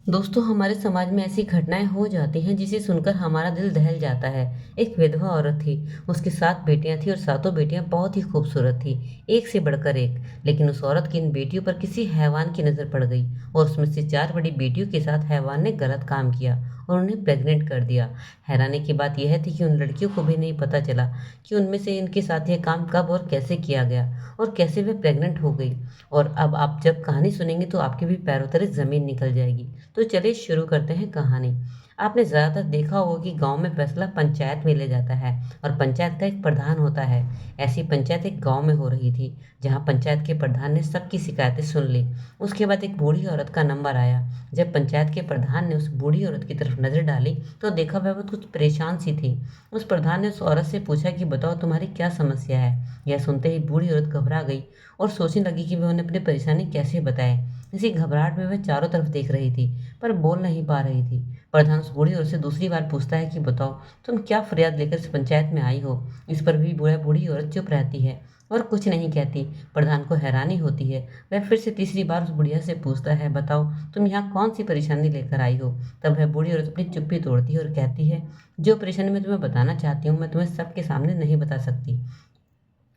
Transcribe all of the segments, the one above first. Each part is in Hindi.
दोस्तों, हमारे समाज में ऐसी घटनाएं हो जाती हैं जिसे सुनकर हमारा दिल दहल जाता है। एक विधवा औरत थी। उसकी 7 बेटियां थी और सातों बेटियां बहुत ही खूबसूरत थी, एक से बढ़कर एक। लेकिन उस औरत की इन बेटियों पर किसी हैवान की नज़र पड़ गई और उसमें से 4 बड़ी बेटियों के साथ हैवान ने गलत काम किया और उन्हें प्रेग्नेंट कर दिया। हैरानी की बात यह थी कि उन लड़कियों को भी नहीं पता चला कि उनमें से इनके साथ यह काम कब और कैसे किया गया और कैसे वे प्रेग्नेंट हो गई। और अब आप जब कहानी सुनेंगे तो आपके भी पैरों तले ज़मीन निकल जाएगी। तो चलिए शुरू करते हैं कहानी। आपने ज़्यादातर देखा होगा कि गांव में फैसला पंचायत में ले जाता है और पंचायत का एक प्रधान होता है। ऐसी पंचायत एक गांव में हो रही थी जहां पंचायत के प्रधान ने सबकी शिकायतें सुन ली। उसके बाद एक बूढ़ी औरत का नंबर आया। जब पंचायत के प्रधान ने उस बूढ़ी औरत की तरफ नज़र डाली तो देखा वह बहुत कुछ परेशान सी थी। उस प्रधान ने उस औरत से पूछा कि बताओ तुम्हारी क्या समस्या है। यह सुनते ही बूढ़ी औरत घबरा गई और सोचने लगी कि वह उन्हें अपनी परेशानी कैसे बताए। इसी घबराहट में वह चारों तरफ देख रही थी पर बोल नहीं पा रही थी। प्रधान उस बूढ़ी औरत से दूसरी बार पूछता है कि बताओ तुम क्या फरियाद लेकर इस पंचायत में आई हो। इस पर भी बूढ़ी औरत चुप रहती है और कुछ नहीं कहती। प्रधान को हैरानी होती है। वह फिर से तीसरी बार उस बुढ़िया से पूछता है बताओ तुम यहाँ कौन सी परेशानी लेकर आई हो। तब वह बूढ़ी औरत अपनी चुप्पी तोड़ती है और कहती है जो परेशानी मैं तुम्हें बताना चाहती हूँ मैं तुम्हें सबके सामने नहीं बता सकती।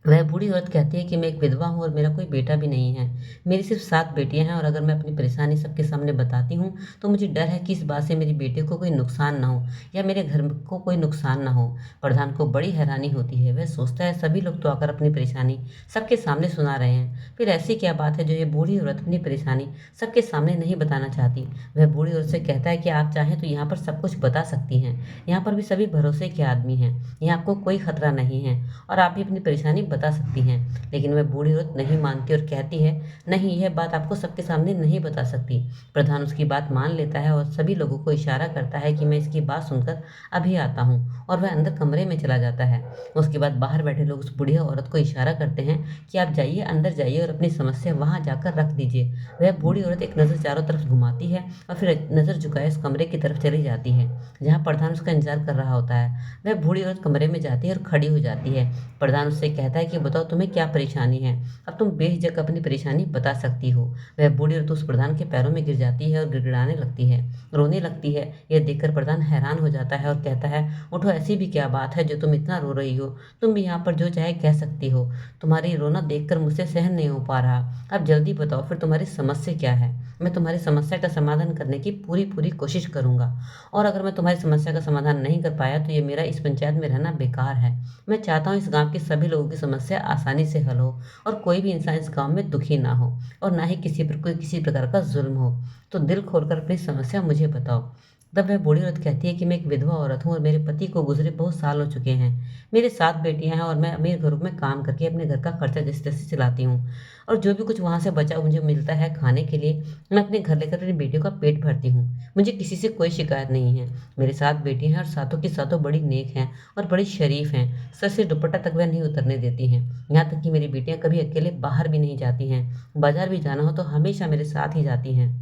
वह बूढ़ी औरत कहती है कि मैं एक विधवा हूँ और मेरा कोई बेटा भी नहीं है। मेरी सिर्फ 7 बेटियां हैं और अगर मैं अपनी परेशानी सबके सामने बताती हूँ तो मुझे डर है कि इस बात से मेरी बेटे को कोई नुकसान ना हो या मेरे घर को कोई नुकसान ना हो। प्रधान को बड़ी हैरानी होती है। वह सोचता है सभी लोग तो आकर अपनी परेशानी सबके सामने सुना रहे हैं, फिर ऐसी क्या बात है जो ये बूढ़ी औरत अपनी परेशानी सबके सामने नहीं बताना चाहती। वह बूढ़ी औरत से कहता है कि आप चाहें तो यहाँ पर सब कुछ बता सकती हैं। यहाँ पर भी सभी भरोसे के आदमी हैं। यहाँ आपको कोई खतरा नहीं है और आप भी अपनी परेशानी बता सकती हैं। लेकिन वह बूढ़ी औरत नहीं मानती और कहती है नहीं, यह बात आपको सबके सामने नहीं बता सकती। प्रधान उसकी बात मान लेता है और सभी लोगों को इशारा करता है कि मैं इसकी बात सुनकर अभी आता हूँ, और वह अंदर कमरे में चला जाता है। उसके बाद बाहर बैठे लोग उस बुढ़िया औरत को इशारा करते हैं कि आप जाइए, अंदर जाइए और अपनी समस्या वहां जाकर रख दीजिए। वह बूढ़ी औरत एक नज़र चारों तरफ घुमाती है और फिर एक नज़र झुकाए उस कमरे की तरफ चली जाती है जहाँ प्रधान उसका इंतजार कर रहा होता है। वह बूढ़ी औरत कमरे में जाती है और खड़ी हो जाती है। प्रधान उससे कहता है कि बताओ तुम्हें क्या परेशानी है, अब तुम बेझिझक अपनी परेशानी बता सकती हो। वह बूढ़ी औरत उस प्रधान के पैरों में गिर जाती है और गिड़गिड़ाने लगती है, रोने लगती है। यह देखकर प्रधान हैरान हो जाता है और कहता है उठो, ऐसी भी क्या बात है जो तुम इतना रो रही हो। तुम भी यहाँ पर जो चाहे कह सकती हो। तुम्हारी रोना देखकर मुझसे सहन नहीं हो पा रहा। अब जल्दी बताओ फिर तुम्हारी समस्या क्या है। मैं तुम्हारी समस्या का समाधान करने की पूरी पूरी कोशिश करूंगा, और अगर मैं तुम्हारी समस्या का समाधान नहीं कर पाया तो ये मेरा इस पंचायत में रहना बेकार है। मैं चाहता हूँ इस गांव के सभी लोगों की समस्या आसानी से हल हो और कोई भी इंसान इस गांव में दुखी ना हो और ना ही किसी पर कोई किसी प्रकार का जुल्म हो। तो दिल खोलकर अपनी समस्या मुझे बताओ। तब वह बूढ़ी औरत कहती है कि मैं एक विधवा औरत हूँ और मेरे पति को गुजरे बहुत साल हो चुके हैं। मेरे 7 बेटियां हैं और मैं अमीर घरों में काम करके अपने घर का खर्चा जैसे तैसे चलाती हूँ, और जो भी कुछ वहां से बचा मुझे मिलता है खाने के लिए मैं अपने घर लेकर अपनी बेटियों का पेट भरती हूँ। मुझे किसी से कोई शिकायत नहीं है। मेरे 7 बेटियां हैं और सातों की सातों बड़ी नेक हैं और बड़ी शरीफ हैं। सर से दुपट्टा तक वह नहीं उतरने देती हैं। यहाँ तक कि मेरी बेटियां कभी अकेले बाहर भी नहीं जाती हैं। बाजार भी जाना हो तो हमेशा मेरे साथ ही जाती हैं।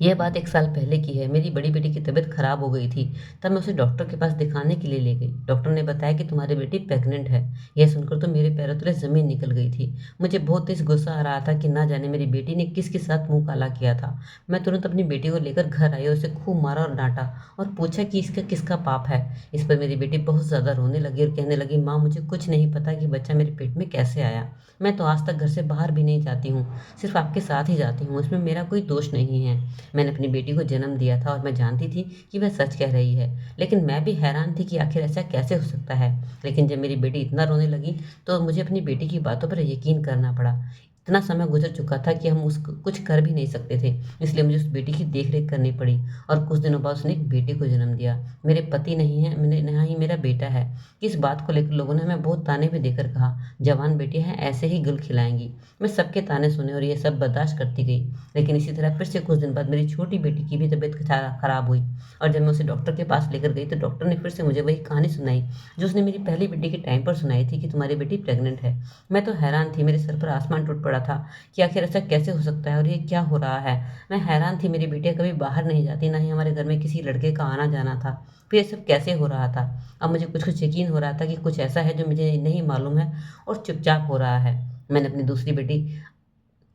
यह बात 1 साल पहले की है। मेरी बड़ी बेटी की तबीयत खराब हो गई थी। तब मैं उसे डॉक्टर के पास दिखाने के लिए ले गई। डॉक्टर ने बताया कि तुम्हारी बेटी प्रेग्नेंट है। यह सुनकर तो मेरे पैरों तले जमीन निकल गई थी। मुझे बहुत तेज गुस्सा आ रहा था कि ना जाने मेरी बेटी ने किसके साथ मुंह काला किया था। मैं तुरंत अपनी बेटी को लेकर घर आई और उसे खूब मारा और डांटा और पूछा कि इसका किसका पाप है। इस पर मेरी बेटी बहुत ज्यादा रोने लगी और कहने लगी, माँ मुझे कुछ नहीं पता कि बच्चा मेरे पेट में कैसे आया। मैं तो आज तक घर से बाहर भी नहीं जाती हूँ, सिर्फ आपके साथ ही जाती हूँ। इसमें मेरा कोई दोष नहीं है। मैंने अपनी बेटी को जन्म दिया था और मैं जानती थी कि वह सच कह रही है, लेकिन मैं भी हैरान थी कि आखिर ऐसा कैसे हो सकता है। लेकिन जब मेरी बेटी इतना रोने लगी तो मुझे अपनी बेटी की बातों पर यकीन करना पड़ा। इतना समय गुजर चुका था कि हम उसको कुछ कर भी नहीं सकते थे, इसलिए मुझे उस बेटी की देख रेख करनी पड़ी। और कुछ दिनों बाद उसने एक बेटे को जन्म दिया। मेरे पति नहीं है, मैंने ना ही मेरा बेटा है। इस बात को लेकर लोगों ने हमें बहुत ताने भी देकर कहा, जवान बेटी हैं ऐसे ही गुल खिलाएंगी। मैं सबके ताने सुने और ये सब बर्दाश्त करती गई। लेकिन इसी तरह फिर से कुछ दिन बाद मेरी छोटी बेटी की भी तबीयत खराब हुई, और जब मैं उसे डॉक्टर के पास लेकर गई तो डॉक्टर ने फिर से मुझे वही कहानी सुनाई जो उसने मेरी पहली बेटी के टाइम पर सुनाई थी कि तुम्हारी बेटी प्रेग्नेंट है। मैं तो हैरान थी, मेरे सर पर आसमान टूट पड़ा था कि आखिर ऐसा कैसे हो सकता है और ये क्या हो रहा है। मैं हैरान थी, मेरी बेटियां कभी बाहर नहीं जाती, ना ही हमारे घर में किसी लड़के का आना जाना था। फिर ये सब कैसे हो रहा था। अब मुझे कुछ कुछ यकीन हो रहा था कि कुछ ऐसा है जो मुझे नहीं मालूम है और चुपचाप हो रहा है। मैंने अपनी दूसरी बेटी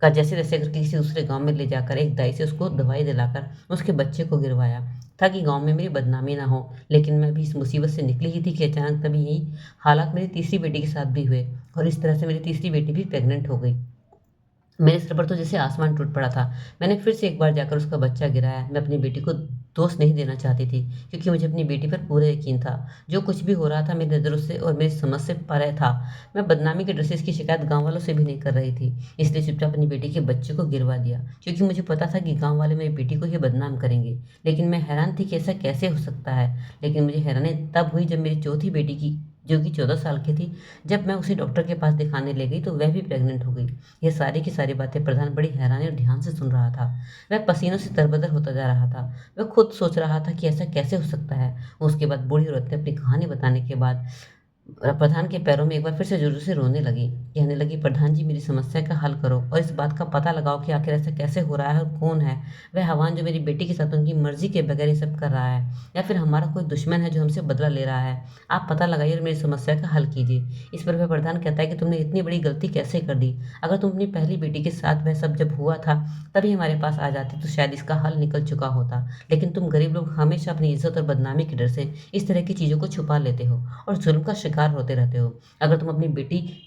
का जैसे तैसे करके किसी दूसरे गांव में ले जाकर एक दाई से उसको दवाई दिलाकर उसके बच्चे को गिरवाया था कि गांव में मेरी बदनामी ना हो। लेकिन मैं अभी इस मुसीबत से निकली ही थी कि अचानक तभी यही हालात मेरी तीसरी बेटी के साथ भी हुए और इस तरह से मेरी तीसरी बेटी भी प्रेग्नेंट हो गई। मेरे सिर पर तो जैसे आसमान टूट पड़ा था। मैंने फिर से एक बार जाकर उसका बच्चा गिराया। मैं अपनी बेटी को दोष नहीं देना चाहती थी क्योंकि मुझे अपनी बेटी पर पूरा यकीन था। जो कुछ भी हो रहा था मेरी नज़रों से और मेरी समझ से परे था। मैं बदनामी के डर से इसकी शिकायत गांव वालों से भी नहीं कर रही थी, इसलिए चुपचाप अपनी बेटी के बच्चे को गिरवा दिया क्योंकि मुझे पता था कि गाँव वाले मेरी बेटी को ही बदनाम करेंगे। लेकिन मैं हैरान थी कि ऐसा कैसे हो सकता है। लेकिन मुझे हैरानी तब हुई जब मेरी चौथी बेटी की, जो कि 14 साल की थी, जब मैं उसे डॉक्टर के पास दिखाने ले गई तो वह भी प्रेग्नेंट हो गई। ये सारी की सारी बातें प्रधान बड़ी हैरानी और ध्यान से सुन रहा था। वह पसीनों से तरबतर होता जा रहा था। वह खुद सोच रहा था कि ऐसा कैसे हो सकता है। उसके बाद बूढ़ी औरत ने अपनी कहानी बताने के बाद प्रधान के पैरों में एक बार फिर से जोर से रोने लगी। कहने लगी, प्रधान जी, मेरी समस्या का हल करो और इस बात का पता लगाओ कि आखिर ऐसा कैसे हो रहा है और कौन है वह हवान जो मेरी बेटी के साथ उनकी मर्जी के बगैर ये सब कर रहा है, या फिर हमारा कोई दुश्मन है जो हमसे बदला ले रहा है। आप पता लगाइए और मेरी समस्या का हल कीजिए। इस पर वह प्रधान कहता है कि तुमने इतनी बड़ी गलती कैसे कर दी। अगर तुम अपनी पहली बेटी के साथ वह सब जब हुआ था तभी हमारे पास आ जाती तो शायद इसका हल निकल चुका होता। लेकिन तुम गरीब लोग हमेशा अपनी इज्जत और बदनामी के डर से इस तरह की चीज़ों को छुपा लेते हो और जुल्म का शिकार होते रहते हो। अगर तुम अपनी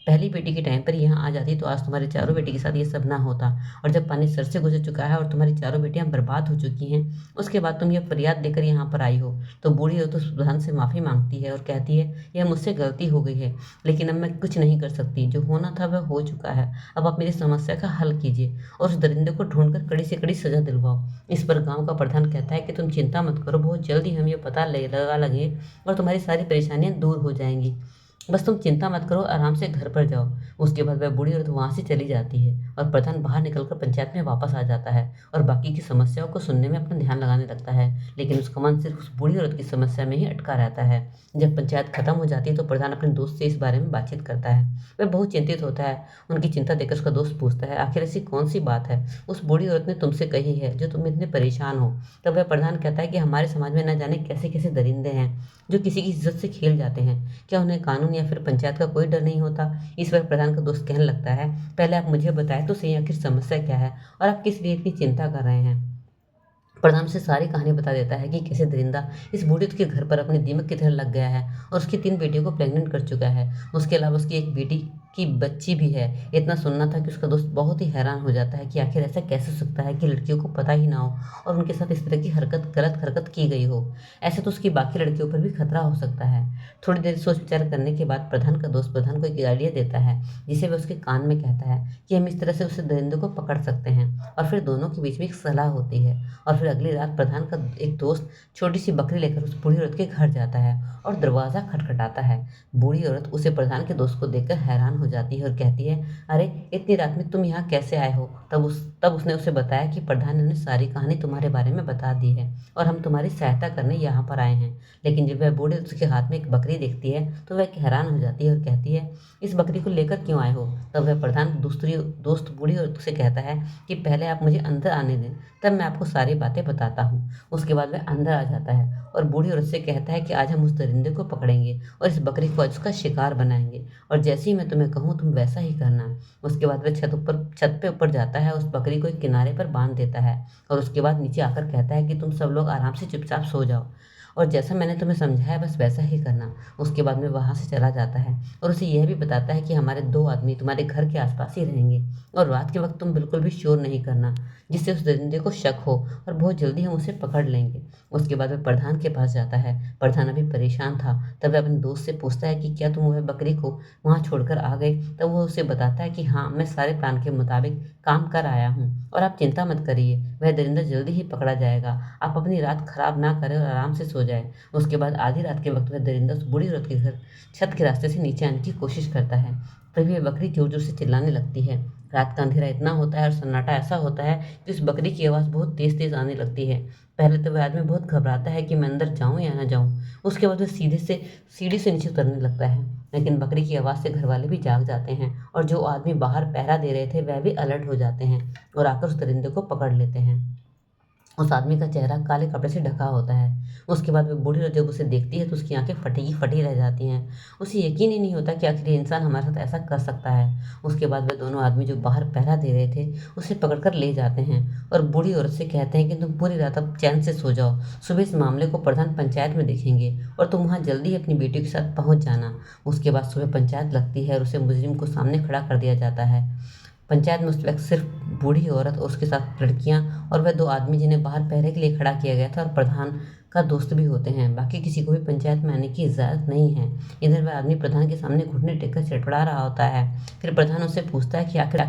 पहली बेटी के टाइम पर यहाँ आ जाती तो आज तुम्हारी चारों बेटी के साथ ये सब ना होता। और जब पानी सर से गुजर चुका है और तुम्हारी चारों बेटियां बर्बाद हो चुकी हैं, उसके बाद तुम ये फरियाद देकर यहाँ पर आई हो। तो बूढ़ी हो तो प्रधान से माफ़ी मांगती है और कहती है, यह मुझसे गलती हो गई है, लेकिन अब मैं कुछ नहीं कर सकती। जो होना था वह हो चुका है। अब आप मेरी समस्या का हल कीजिए और उस दरिंदे को ढूंढकर कड़ी से कड़ी सजा दिलवाओ। इस पर गांव का प्रधान कहता है कि तुम चिंता मत करो, बहुत जल्दी हम ये पता लगा लेंगे और तुम्हारी सारी परेशानियां दूर हो जाएंगी। बस तुम चिंता मत करो, आराम से घर पर जाओ। उसके बाद वह बूढ़ी औरत वहाँ से चली जाती है और प्रधान बाहर निकलकर पंचायत में वापस आ जाता है और बाकी की समस्याओं को सुनने में अपना ध्यान लगाने लगता है। लेकिन उसका मन सिर्फ उस बूढ़ी औरत की समस्या में ही अटका रहता है। जब पंचायत खत्म हो जाती है तो प्रधान अपने दोस्त से इस बारे में बातचीत करता है। वह बहुत चिंतित होता है। उनकी चिंता देखकर उसका दोस्त पूछता है, आखिर ऐसी कौन सी बात है उस बूढ़ी औरत ने तुमसे कही है जो तुम इतने परेशान हो। तब वह प्रधान कहता है कि हमारे समाज में न जाने कैसे कैसे दरिंदे हैं जो किसी की इज्जत से खेल जाते हैं। क्या उन्हें कानून या फिर पंचायत का कोई डर नहीं होता। इस पर प्रधान का दोस्त कहने लगता है, पहले आप मुझे बताएं तो सही, आखिर समस्या क्या है और आप किस लिए इतनी चिंता कर रहे हैं। प्रधान उसे सारी कहानी बता देता है कि कैसे दरिंदा इस बूढ़ी के घर पर अपने दीमक की तरह लग गया है और उसकी 3 बेटियों को प्रेग्नेंट कर चुका है। उसके अलावा उसकी एक बेटी की बच्ची भी है। इतना सुनना था कि उसका दोस्त बहुत ही हैरान हो जाता है कि आखिर ऐसा कैसे हो सकता है कि लड़कियों को पता ही ना हो और उनके साथ इस तरह की गलत हरकत की गई हो। ऐसे तो उसकी बाकी लड़कियों पर भी खतरा हो सकता है। थोड़ी देर सोच विचार करने के बाद प्रधान का दोस्त प्रधान को एक आइडिया देता है, जिसे वह उसके कान में कहता है कि हम इस तरह से उस दरिंदे को पकड़ सकते हैं। और फिर दोनों के बीच में एक सलाह होती है। और फिर अगली रात प्रधान का एक दोस्त छोटी सी बकरी लेकर उस बूढ़ी औरत के घर जाता है और दरवाज़ा खटखटाता है। बूढ़ी औरत उसे प्रधान के दोस्त को देखकर हैरान हो जाती है और कहती है, अरे इतनी रात में तुम यहाँ कैसे आए हो। तब उसने उसे बताया कि प्रधान ने उन्हें सारी कहानी तुम्हारे बारे में बता दी है और हम तुम्हारी सहायता करने यहाँ पर आए हैं। लेकिन जब वह बूढ़ी उसके हाथ में एक बकरी देखती है तो वह हैरान हो जाती है और कहती है, इस बकरी को लेकर क्यों आए हो। तब वह प्रधान दूसरी दोस्त बूढ़ी औरत से कहता है कि पहले आप मुझे अंदर आने दें, तब मैं आपको सारी बातें बताता हूँ। उसके बाद वह अंदर आ जाता है और बूढ़ी औरत से कहता है कि आज हम उस दरिंदे को पकड़ेंगे और इस बकरी को आज उसका शिकार बनाएंगे और जैसे ही मैं तुम्हें कहूँ तुम वैसा ही करना। उसके बाद वह छत पे ऊपर जाता है, उस बकरी को एक किनारे पर बांध देता है और उसके बाद नीचे आकर कहता है कि तुम सब लोग आराम से चुपचाप सो जाओ और जैसा मैंने तुम्हें समझाया बस वैसा ही करना। उसके बाद में वहाँ से चला जाता है और उसे यह भी बताता है कि हमारे 2 आदमी तुम्हारे घर के आसपास ही रहेंगे और रात के वक्त तुम बिल्कुल भी शोर नहीं करना, जिससे उस दरिंदे को शक हो और बहुत जल्दी हम उसे पकड़ लेंगे। उसके बाद वह प्रधान के पास जाता है। प्रधान अभी परेशान था। तब वह अपने दोस्त से पूछता है कि क्या तुम वह बकरी को वहाँ छोड़कर आ गए। तब वो उसे बताता है कि हाँ, मैं सारे प्लान के मुताबिक काम कर आया हूँ और आप चिंता मत करिए, वह दरिंदा जल्दी ही पकड़ा जाएगा। आप अपनी रात खराब ना करें और आराम से सो जाए। उसके बाद आधी रात के वक्त वह दरिंदा उस बूढ़ी औरत के घर छत के रास्ते से नीचे आने की कोशिश करता है। तभी वह बकरी जोर जोर से चिल्लाने लगती है। रात का अंधेरा इतना होता है और सन्नाटा ऐसा होता है कि उस बकरी की आवाज़ बहुत तेज तेज आने लगती है। पहले तो वह आदमी बहुत घबराता है कि मैं अंदर जाऊं या ना जाऊं। उसके बाद वह सीढ़ी से नीचे उतरने लगता है। लेकिन बकरी की आवाज़ से घर वाले भी जाग जाते हैं और जो आदमी बाहर पहरा दे रहे थे वह भी अलर्ट हो जाते हैं और आकर उस दरिंदे को पकड़ लेते हैं। उस आदमी का चेहरा काले कपड़े से ढका होता है। उसके बाद वो बूढ़ी औरत जब उसे देखती है तो उसकी आँखें फटी की फटी रह जाती हैं। उसे यकीन ही नहीं होता कि आखिर ये इंसान हमारे साथ ऐसा कर सकता है। उसके बाद वे दोनों आदमी जो बाहर पहरा दे रहे थे, उसे पकड़कर ले जाते हैं और बूढ़ी औरत से कहते हैं कि तुम पूरी रात अब चैन से सो जाओ। सुबह इस मामले को प्रधान पंचायत में देखेंगे और तुम वहाँ जल्दी ही अपनी बेटियों के साथ पहुँच जाना। उसके बाद सुबह पंचायत लगती है और उसे मुजरिम को सामने खड़ा कर दिया जाता है। पंचायत में उस वक्त सिर्फ बूढ़ी औरत और उसके साथ लड़कियां और वह दो आदमी जिन्हें बाहर पहरे के लिए खड़ा किया गया था और प्रधान का दोस्त भी होते हैं। बाकी किसी को भी पंचायत में आने की इजाज़त नहीं है। इधर वह आदमी प्रधान के सामने घुटने टेक कर चड़पड़ा रहा होता है। फिर प्रधान उससे पूछता है कि आखिर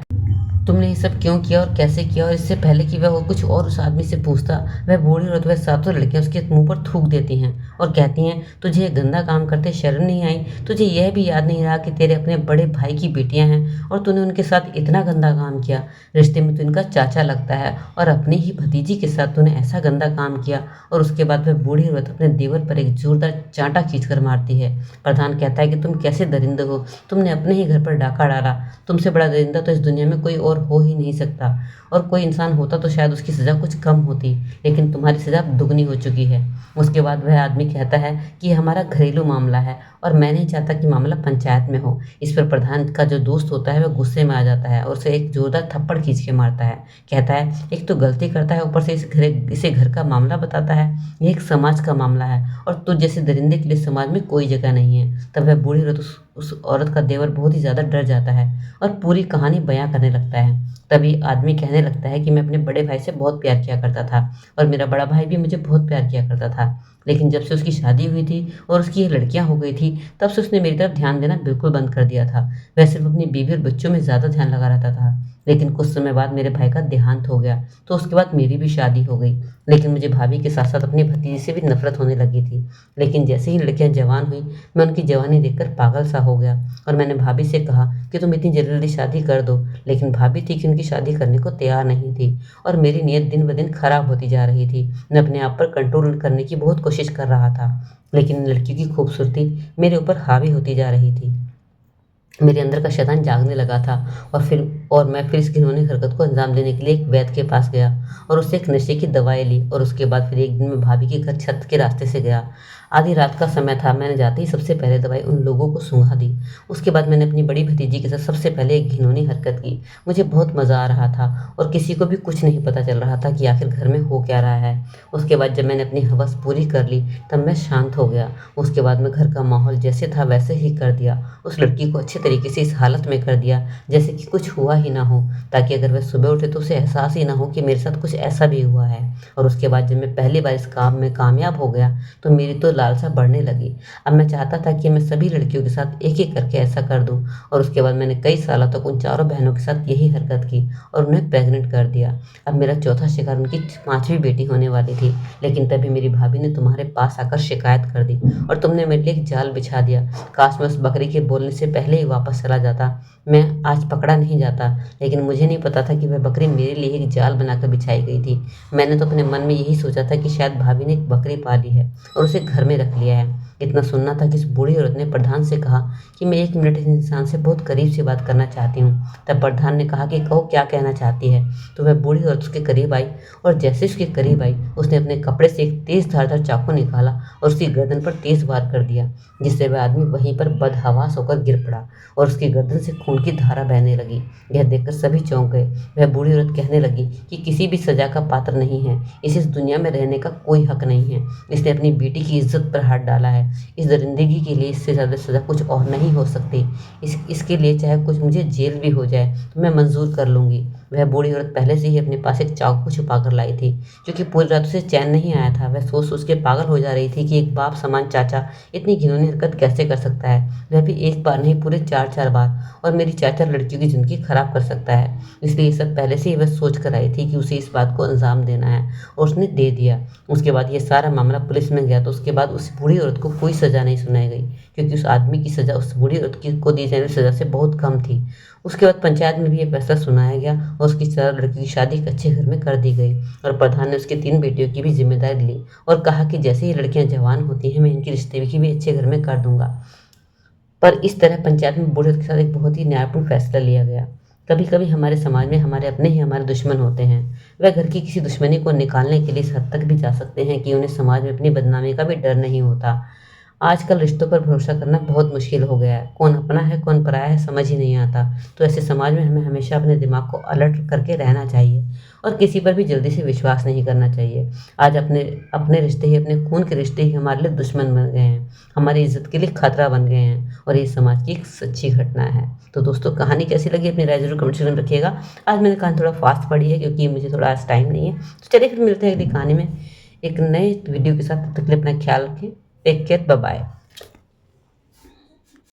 तुमने ये सब क्यों किया और कैसे किया, और इससे पहले कि वह कुछ और उस आदमी से पूछता, वह बूढ़ी औरत वह सातों लड़कियां उसके मुंह पर थूक देती हैं और कहती हैं, तुझे ये गंदा काम करते शर्म नहीं आई? तुझे यह भी याद नहीं रहा कि तेरे अपने बड़े भाई की बेटियां हैं और तूने उनके साथ इतना गंदा काम किया? रिश्ते में तू इनका चाचा लगता है और अपनी ही भतीजी के साथ तूने ऐसा गंदा काम किया। और उसके बाद वह बूढ़ी औरत अपने देवर पर एक जोरदार चांटा खींचकर मारती है। प्रधान कहता है कि तुम कैसे दरिंदे हो, तुमने अपने ही घर पर डाका डाला। तुमसे बड़ा दरिंदा तो इस दुनिया में कोई और हो ही नहीं सकता, और कोई इंसान होता तो शायद उसकी सज़ा कुछ कम होती, लेकिन तुम्हारी सज़ा दुगनी हो चुकी है। उसके बाद वह आदमी कहता है कि यह हमारा घरेलू मामला है और मैं नहीं चाहता कि मामला पंचायत में हो। इस पर प्रधान का जो दोस्त होता है वह गुस्से में आ जाता है और उसे एक जोरदार थप्पड़ खींच के मारता है। कहता है, एक तो गलती करता है, ऊपर से इसे घर का मामला बताता है। यह एक समाज का मामला है और तुझ जैसे दरिंदे के लिए समाज में कोई जगह नहीं है। तब वह बूढ़ी औरत उस औरत का देवर बहुत ही ज़्यादा डर जाता है और पूरी कहानी बयां करने लगता है। तभी आदमी कहने लगता है कि मैं अपने बड़े भाई से बहुत प्यार किया करता था और मेरा बड़ा भाई भी मुझे बहुत प्यार किया करता था, लेकिन जब से उसकी शादी हुई थी और उसकी ये लड़कियां हो गई थी, तब से उसने मेरी तरफ ध्यान देना बिल्कुल बंद कर दिया था। वह सिर्फ अपनी बीवी और बच्चों में ज़्यादा ध्यान लगा रहता था। लेकिन कुछ समय बाद मेरे भाई का देहांत हो गया, तो उसके बाद मेरी भी शादी हो गई। लेकिन मुझे भाभी के साथ साथ अपनी भतीजी से भी नफरत होने लगी थी। लेकिन जैसे ही लड़कियां जवान हुई, मैं उनकी जवानी देखकर पागल सा हो गया और मैंने भाभी से कहा कि तुम इतनी जल्दी शादी कर दो। लेकिन भाभी थी कि उनकी शादी करने को तैयार नहीं थी और मेरी नीयत दिन ब दिन खराब होती जा रही थी। मैं अपने आप पर कंट्रोल करने की बहुत कोशिश कर रहा था, लेकिन लड़की की खूबसूरती मेरे ऊपर हावी होती जा रही थी। मेरे अंदर का शैतान जागने लगा था और मैं फिर इस घिनौनी हरकत को अंजाम देने के लिए एक वैद्य के पास गया और उससे एक नशे की दवाई ली। और उसके बाद फिर एक दिन मैं भाभी के घर छत के रास्ते से गया। आधी रात का समय था। मैंने जाते ही सबसे पहले दवाई उन लोगों को सूंघा दी। उसके बाद मैंने अपनी बड़ी भतीजी के साथ सबसे पहले एक घिनौनी हरकत की। मुझे बहुत मज़ा आ रहा था और किसी को भी कुछ नहीं पता चल रहा था कि आखिर घर में हो क्या रहा है। उसके बाद जब मैंने अपनी हवस पूरी कर ली, तब मैं शांत हो गया। उसके बाद मैं घर का माहौल जैसे था वैसे ही कर दिया। उस लड़की को अच्छे तरीके से इस हालत में कर दिया जैसे कि कुछ हुआ ही ना हो, ताकि अगर वह सुबह उठे तो उसे एहसास ही ना हो कि मेरे साथ कुछ ऐसा भी हुआ है। और उसके बाद जब मैं पहली बार इस काम में कामयाब हो गया, तो मेरी तो लालसा बढ़ने लगी। अब मैं चाहता था कि मैं सभी लड़कियों के साथ एक एक करके ऐसा कर दूं। और उसके बाद मैंने कई सालों तक उन चारों बहनों के साथ यही हरकत की और उन्हें प्रेग्नेंट कर दिया। अब मेरा चौथा शिकार उनकी पांचवी बेटी होने वाली थी। लेकिन तभी मेरी भाभी ने तुम्हारे पास आकर शिकायत कर दी और तुमने मेरे लिए एक जाल बिछा दिया। काश मैं उस बकरी के बोलने से पहले ही वापस चला जाता। मैं आज पकड़ा नहीं जाता। लेकिन मुझे नहीं पता था कि वह बकरी मेरे लिए एक जाल बनाकर बिछाई गई थी। मैंने तो अपने मन में यही सोचा था कि शायद भाभी ने एक बकरी पाली है और उसे घर में रख लिया है। इतना सुनना था कि इस बूढ़ी औरत ने प्रधान से कहा कि मैं 1 मिनट इस इंसान से बहुत करीब से बात करना चाहती हूँ। तब प्रधान ने कहा कि कहो, क्या कहना चाहती है? तो वह बूढ़ी औरत उसके करीब आई और जैसे उसके करीब आई, उसने अपने कपड़े से एक तेज धारदार चाकू निकाला और उसकी गर्दन पर तेज वार कर दिया, जिससे वह आदमी वहीं पर बदहवास होकर गिर पड़ा और उसकी गर्दन से खून की धारा बहने लगी। यह देखकर सभी चौंक गए। वह बूढ़ी औरत कहने लगी कि किसी भी सजा का पात्र नहीं है, इसे इस दुनिया में रहने का कोई हक नहीं है। इसने अपनी बेटी की इज्जत पर हाथ डाला है। इस दरिंदगी के लिए इससे ज़्यादा सजा कुछ और नहीं हो सकती। इसके लिए चाहे कुछ मुझे जेल भी हो जाए तो मैं मंजूर कर लूँगी। वह बूढ़ी औरत पहले से ही अपने पास एक चाकू छुपा कर लाई थी, क्योंकि पूरी रात उसे चैन नहीं आया था। वह सोच सोच के पागल हो जा रही थी कि एक बाप समान चाचा इतनी घिनौनी हरकत कैसे कर सकता है, वह भी एक बार नहीं पूरे 4-4 बार, और मेरी 4-4 लड़कियों की ज़िंदगी खराब कर सकता है। इसलिए ये सब पहले से ही वह सोच कर आई थी कि उसे इस बात को अंजाम देना है, और उसने दे दिया। उसके बाद ये सारा मामला पुलिस में गया, तो उसके बाद उस बूढ़ी औरत को कोई सज़ा नहीं सुनाई गई, क्योंकि उस आदमी की सज़ा उस बूढ़ी औरत को दी जाने वाली सज़ा से बहुत कम थी। उसके बाद पंचायत में भी ये फैसला सुनाया गया और उसकी 4 लड़कियों की शादी एक अच्छे घर में कर दी गई और प्रधान ने उसकी 3 बेटियों की भी जिम्मेदारी ली और कहा कि जैसे ही लड़कियां जवान होती हैं, मैं इनके रिश्ते की भी अच्छे घर में कर दूंगा। पर इस तरह पंचायत में बूढ़े के साथ एक बहुत ही न्यायपूर्ण फैसला लिया गया। कभी कभी हमारे समाज में हमारे अपने ही हमारे दुश्मन होते हैं। वह घर की किसी दुश्मनी को निकालने के लिए इस हद तक भी जा सकते हैं कि उन्हें समाज में अपनी बदनामी का भी डर नहीं होता। आजकल रिश्तों पर भरोसा करना बहुत मुश्किल हो गया है। कौन अपना है कौन पराया है समझ ही नहीं आता। तो ऐसे समाज में हमें हमेशा अपने दिमाग को अलर्ट करके रहना चाहिए और किसी पर भी जल्दी से विश्वास नहीं करना चाहिए। आज अपने अपने रिश्ते ही, अपने खून के रिश्ते ही हमारे लिए दुश्मन बन गए हैं, हमारी इज्जत के लिए खतरा बन गए हैं और ये समाज की एक सच्ची घटना है। तो दोस्तों, कहानी कैसी लगी अपनी राय जरूर कमेंट सेक्शन में रखिएगा। आज मैंने कहानी थोड़ा फास्ट पढ़ी है क्योंकि मुझे थोड़ा आज टाइम नहीं है। तो चलिए फिर मिलते हैं अगली कहानी में एक नए वीडियो के साथ। तब तक के लिए अपना ख्याल रखें। Take care, bye bye.